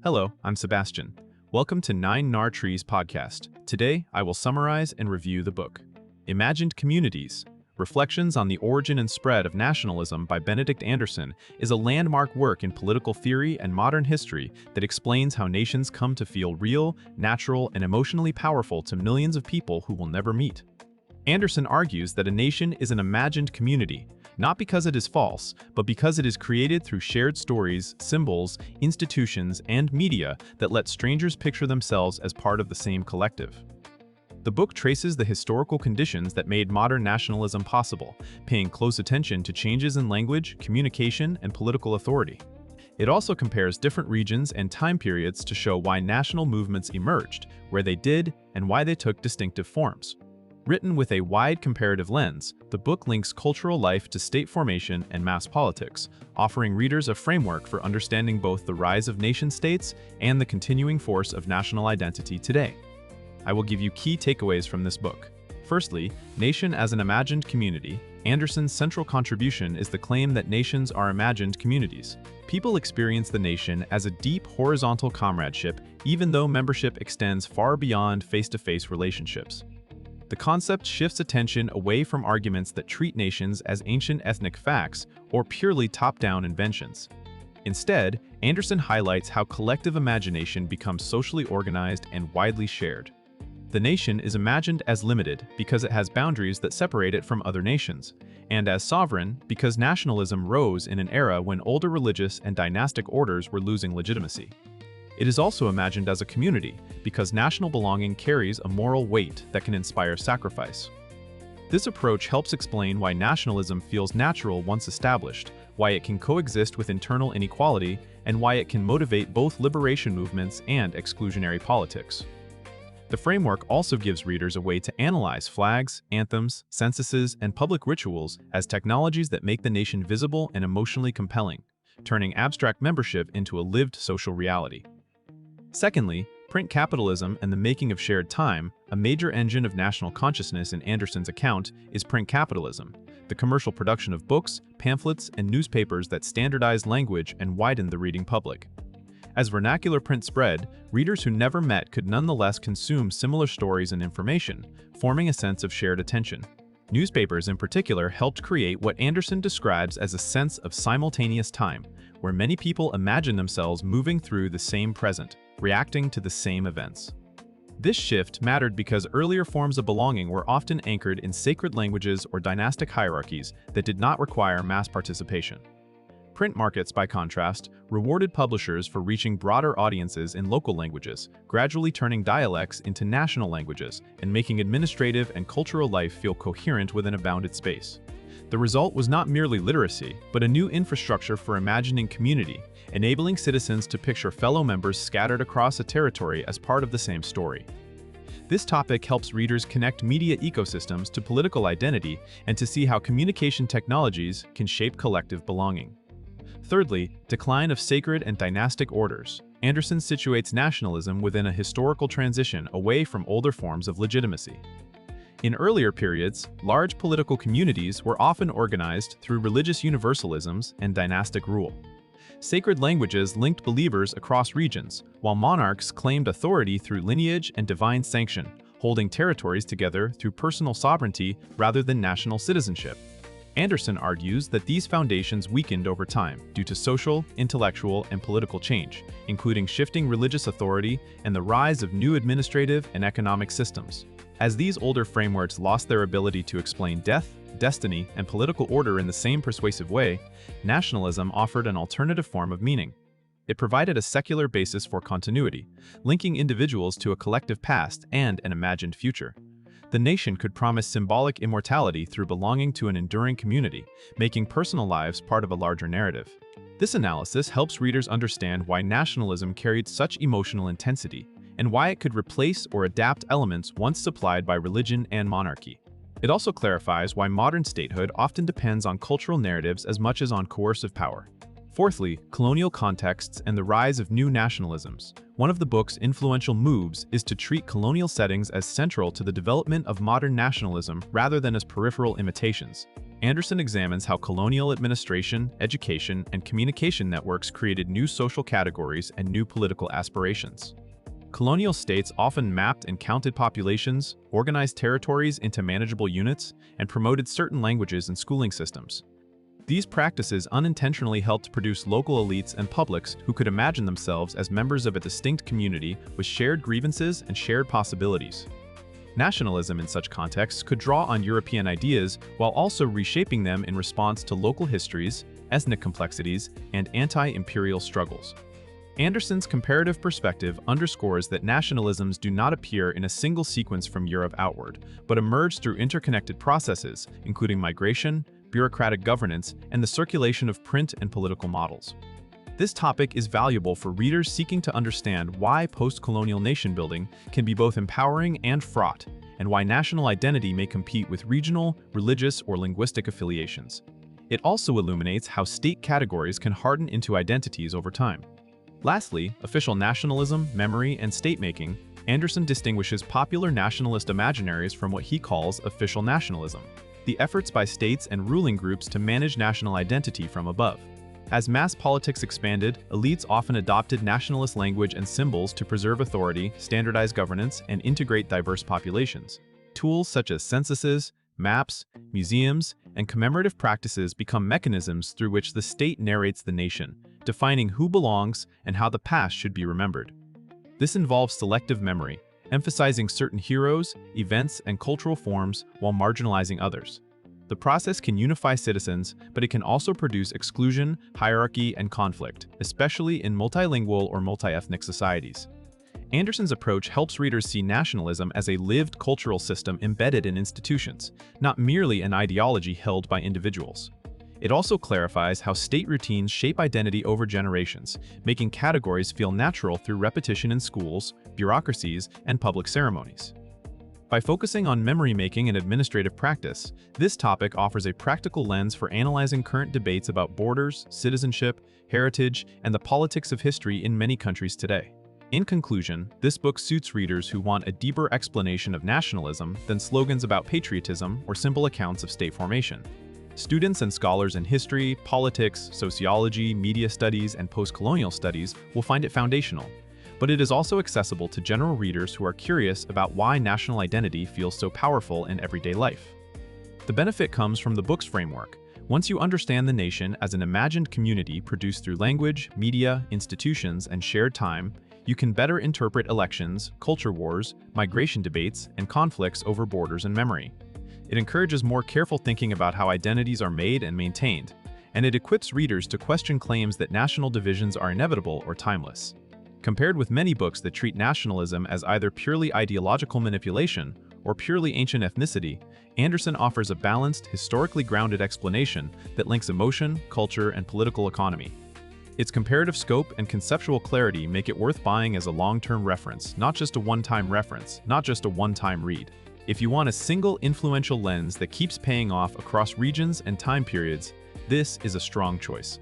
Hello, I'm Sebastian. Welcome to 9 Trees podcast. Today, I will summarize and review the book, Imagined Communities, Reflections on the Origin and Spread of Nationalism by Benedict is a landmark work in political theory and modern history that explains how nations come to feel real, natural, and emotionally powerful to millions of people who will never meet. Anderson argues that a nation is an imagined community, not because it is false, but because it is created through shared stories, symbols, institutions, and media that let strangers picture themselves as part of the same collective. The book traces the historical conditions that made modern nationalism possible, paying close attention to changes in language, communication, and political authority. It also compares different regions and time periods to show why national movements emerged, where they did, and why they took distinctive forms. Written with a wide comparative lens, the book links cultural life to state formation and mass politics, offering readers a framework for understanding both the rise of nation-states and the continuing force of national identity today. I will give you key takeaways from this book. Firstly, nation as an imagined community. Anderson's central contribution is the claim that nations are imagined communities. People experience the nation as a deep horizontal comradeship, even though membership extends far beyond face-to-face relationships. The concept shifts attention away from arguments that treat nations as ancient ethnic facts or purely top-down inventions. Instead, Anderson highlights how collective imagination becomes socially organized and widely shared. The nation is imagined as limited because it has boundaries that separate it from other nations, and as sovereign because nationalism rose in an era when older religious and dynastic orders were losing legitimacy. It is also imagined as a community because national belonging carries a moral weight that can inspire sacrifice. This approach helps explain why nationalism feels natural once established, why it can coexist with internal inequality, and why it can motivate both liberation movements and exclusionary politics. The framework also gives readers a way to analyze flags, anthems, censuses, and public rituals as technologies that make the nation visible and emotionally compelling, turning abstract membership into a lived social reality. Secondly, print capitalism and the making of shared time. A major engine of national consciousness in Anderson's account is print capitalism, the commercial production of books, pamphlets, and newspapers that standardized language and widened the reading public. As vernacular print spread, readers who never met could nonetheless consume similar stories and information, forming a sense of shared attention. Newspapers in particular helped create what Anderson describes as a sense of simultaneous time, where many people imagine themselves moving through the same present, reacting to the same events. This shift mattered because earlier forms of belonging were often anchored in sacred languages or dynastic hierarchies that did not require mass participation. Print markets, by contrast, rewarded publishers for reaching broader audiences in local languages, gradually turning dialects into national languages and making administrative and cultural life feel coherent within a bounded space. The result was not merely literacy, but a new infrastructure for imagining community, enabling citizens to picture fellow members scattered across a territory as part of the same story. This topic helps readers connect media ecosystems to political identity and to see how communication technologies can shape collective belonging. Thirdly, decline of sacred and dynastic orders. Anderson situates nationalism within a historical transition away from older forms of legitimacy. In earlier periods, large political communities were often organized through religious universalisms and dynastic rule. Sacred languages linked believers across regions, while monarchs claimed authority through lineage and divine sanction, holding territories together through personal sovereignty rather than national citizenship. Anderson argues that these foundations weakened over time due to social, intellectual, and political change, including shifting religious authority and the rise of new administrative and economic systems. As these older frameworks lost their ability to explain death, destiny, and political order in the same persuasive way, nationalism offered an alternative form of meaning. It provided a secular basis for continuity, linking individuals to a collective past and an imagined future. The nation could promise symbolic immortality through belonging to an enduring community, making personal lives part of a larger narrative. This analysis helps readers understand why nationalism carried such emotional intensity, and why it could replace or adapt elements once supplied by religion and monarchy. It also clarifies why modern statehood often depends on cultural narratives as much as on coercive power. Fourthly, colonial contexts and the rise of new nationalisms. One of the book's influential moves is to treat colonial settings as central to the development of modern nationalism rather than as peripheral imitations. Anderson examines how colonial administration, education, and communication networks created new social categories and new political aspirations. Colonial states often mapped and counted populations, organized territories into manageable units, and promoted certain languages and schooling systems. These practices unintentionally helped produce local elites and publics who could imagine themselves as members of a distinct community with shared grievances and shared possibilities. Nationalism in such contexts could draw on European ideas while also reshaping them in response to local histories, ethnic complexities, and anti-imperial struggles. Anderson's comparative perspective underscores that nationalisms do not appear in a single sequence from Europe outward, but emerge through interconnected processes, including migration, bureaucratic governance, and the circulation of print and political models. This topic is valuable for readers seeking to understand why post-colonial nation-building can be both empowering and fraught, and why national identity may compete with regional, religious, or linguistic affiliations. It also illuminates how state categories can harden into identities over time. Lastly, official nationalism, memory, and state-making, Anderson distinguishes popular nationalist imaginaries from what he calls official nationalism, the efforts by states and ruling groups to manage national identity from above. As mass politics expanded, elites often adopted nationalist language and symbols to preserve authority, standardize governance, and integrate diverse populations. Tools such as censuses, maps, museums, and commemorative practices become mechanisms through which the state narrates the nation, defining who belongs and how the past should be remembered. This involves selective memory, emphasizing certain heroes, events, and cultural forms while marginalizing others. The process can unify citizens, but it can also produce exclusion, hierarchy, and conflict, especially in multilingual or multi-ethnic societies. Anderson's approach helps readers see nationalism as a lived cultural system embedded in institutions, not merely an ideology held by individuals. It also clarifies how state routines shape identity over generations, making categories feel natural through repetition in schools, bureaucracies, and public ceremonies. By focusing on memory-making and administrative practice, this topic offers a practical lens for analyzing current debates about borders, citizenship, heritage, and the politics of history in many countries today. In conclusion, this book suits readers who want a deeper explanation of nationalism than slogans about patriotism or simple accounts of state formation. Students and scholars in history, politics, sociology, media studies, and post-colonial studies will find it foundational, but it is also accessible to general readers who are curious about why national identity feels so powerful in everyday life. The benefit comes from the book's framework. Once you understand the nation as an imagined community produced through language, media, institutions, and shared time, you can better interpret elections, culture wars, migration debates, and conflicts over borders and memory. It encourages more careful thinking about how identities are made and maintained, and it equips readers to question claims that national divisions are inevitable or timeless. Compared with many books that treat nationalism as either purely ideological manipulation or purely ancient ethnicity, Anderson offers a balanced, historically grounded explanation that links emotion, culture, and political economy. Its comparative scope and conceptual clarity make it worth buying as a long-term reference, not just a one-time read. If you want a single influential lens that keeps paying off across regions and time periods, this is a strong choice.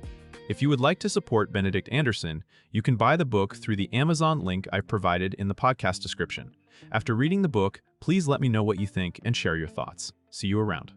If you would like to support Benedict Anderson, you can buy the book through the Amazon link I've provided in the podcast description. After reading the book, please let me know what you think and share your thoughts. See you around.